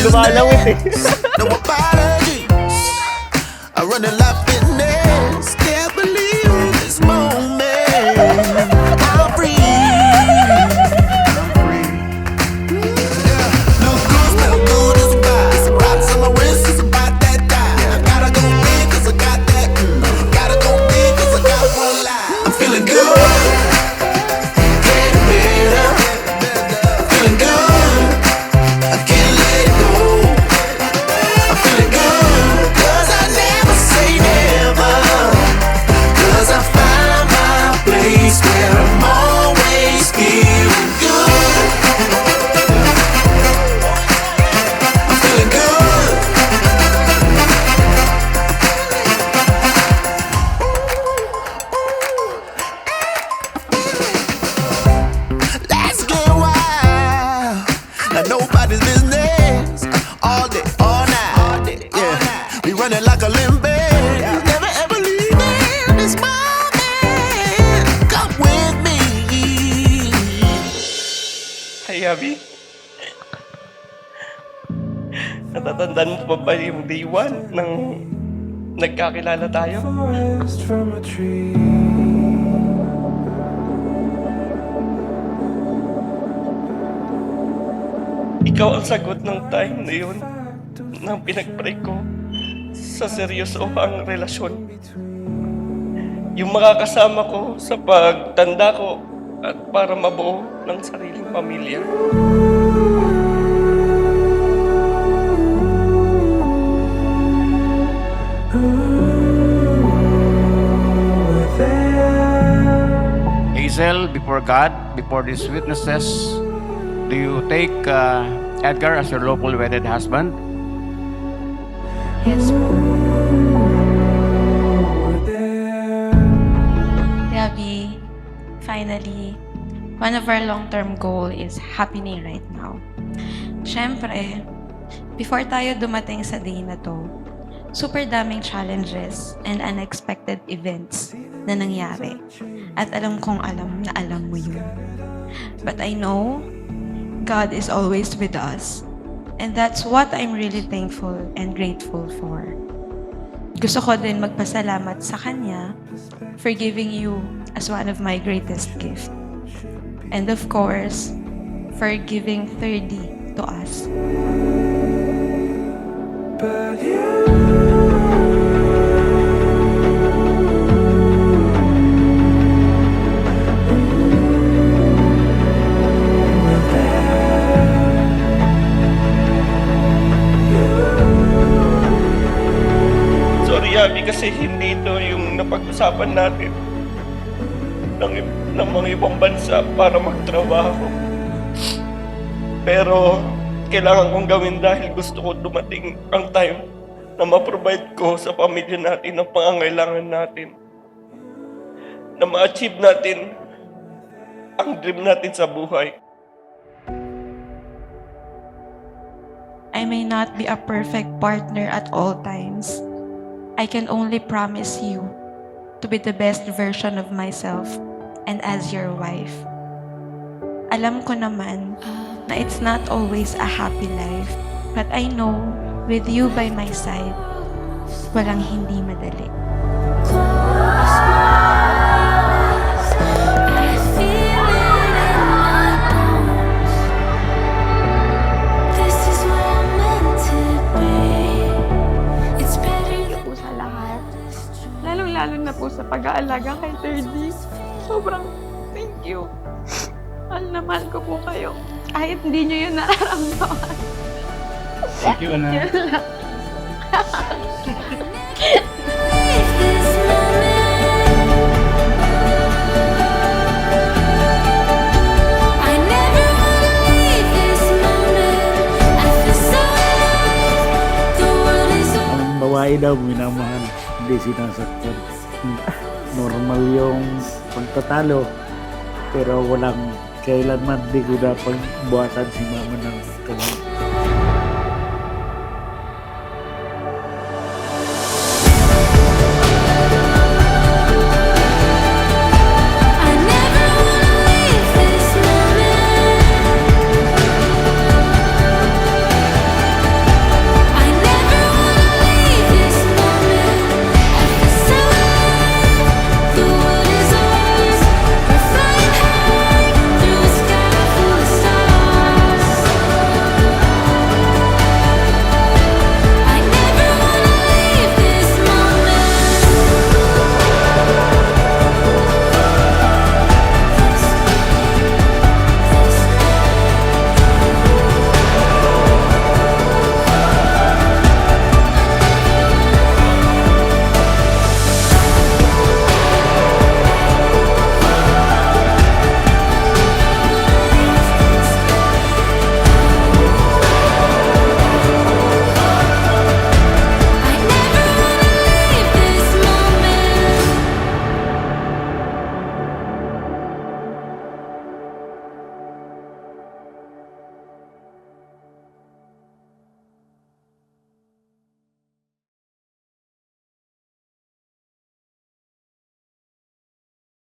lumalawit eh. No apologies. I run a life fitness. Can't believe this moment. I'm free. Yeah. Look good, smell good, it's a vibe. It's a rocks on my wrist, it's about that time. I gotta go big 'cause I got that. Gotta go big 'cause I got one life. I'm feeling good. Getting better. Feeling good. I can't let it go. I'm feeling good, 'cause I never say never. 'Cause I find my place where I'm always feeling good. I'm feeling good. Let's get wild. Now nobody's business. All day, all night. Yeah, we running like a limb. Never ever leaving this moment. Come with me. Hey, Abby. Natatandaan mo pa ba yung day 1 nang nagkakilala tayo? Forest from a tree. Ikaw ang sagot ng time na yun nang pinag-pray ko sa seryoso ang relasyon. Yung makakasama ko sa pagtanda ko at para mabuo ng sariling pamilya. Hazel, before God, before these witnesses, do you take Edgar as your lawful wedded husband? Yes po. Over there. Gabi, finally, one of our long-term goal is happening right now. Siyempre, before tayo dumating sa day na to, super daming challenges and unexpected events na nangyari. At alam kong alam na alam mo yun. But I know God is always with us. And that's what I'm really thankful and grateful for. Gusto ko din magpasalamat sa Kanya for giving you as one of my greatest gift. And of course, for giving 30 to us. But you were there. Sorry, Abby, kasi hindi ito yung napag-usapan natin ng mga ibang bansa para magtrabaho. Pero kailangan kong gawin dahil gusto ko dumating ang time na ma-provide ko sa pamilya natin ang pangangailangan natin. Na ma-achieve natin ang dream natin sa buhay. I may not be a perfect partner at all times. I can only promise you to be the best version of myself and as your wife. Alam ko naman na it's not always a happy life, but I know with you by my side, walang hindi madali. po sa lahat. Lalong-lalo na po sa pag-aalaga kay 30. Sobrang thank you. Mahal na mahal ko po kayo. Kahit hindi nyo yun nararamdaman. Thank you, Ana. Yun lang. Ang babae daw minamahal, hindi sinasaktan. Normal yung pagtatalo, pero walang kailanman di ko dapat buhatan si mama ng kamay.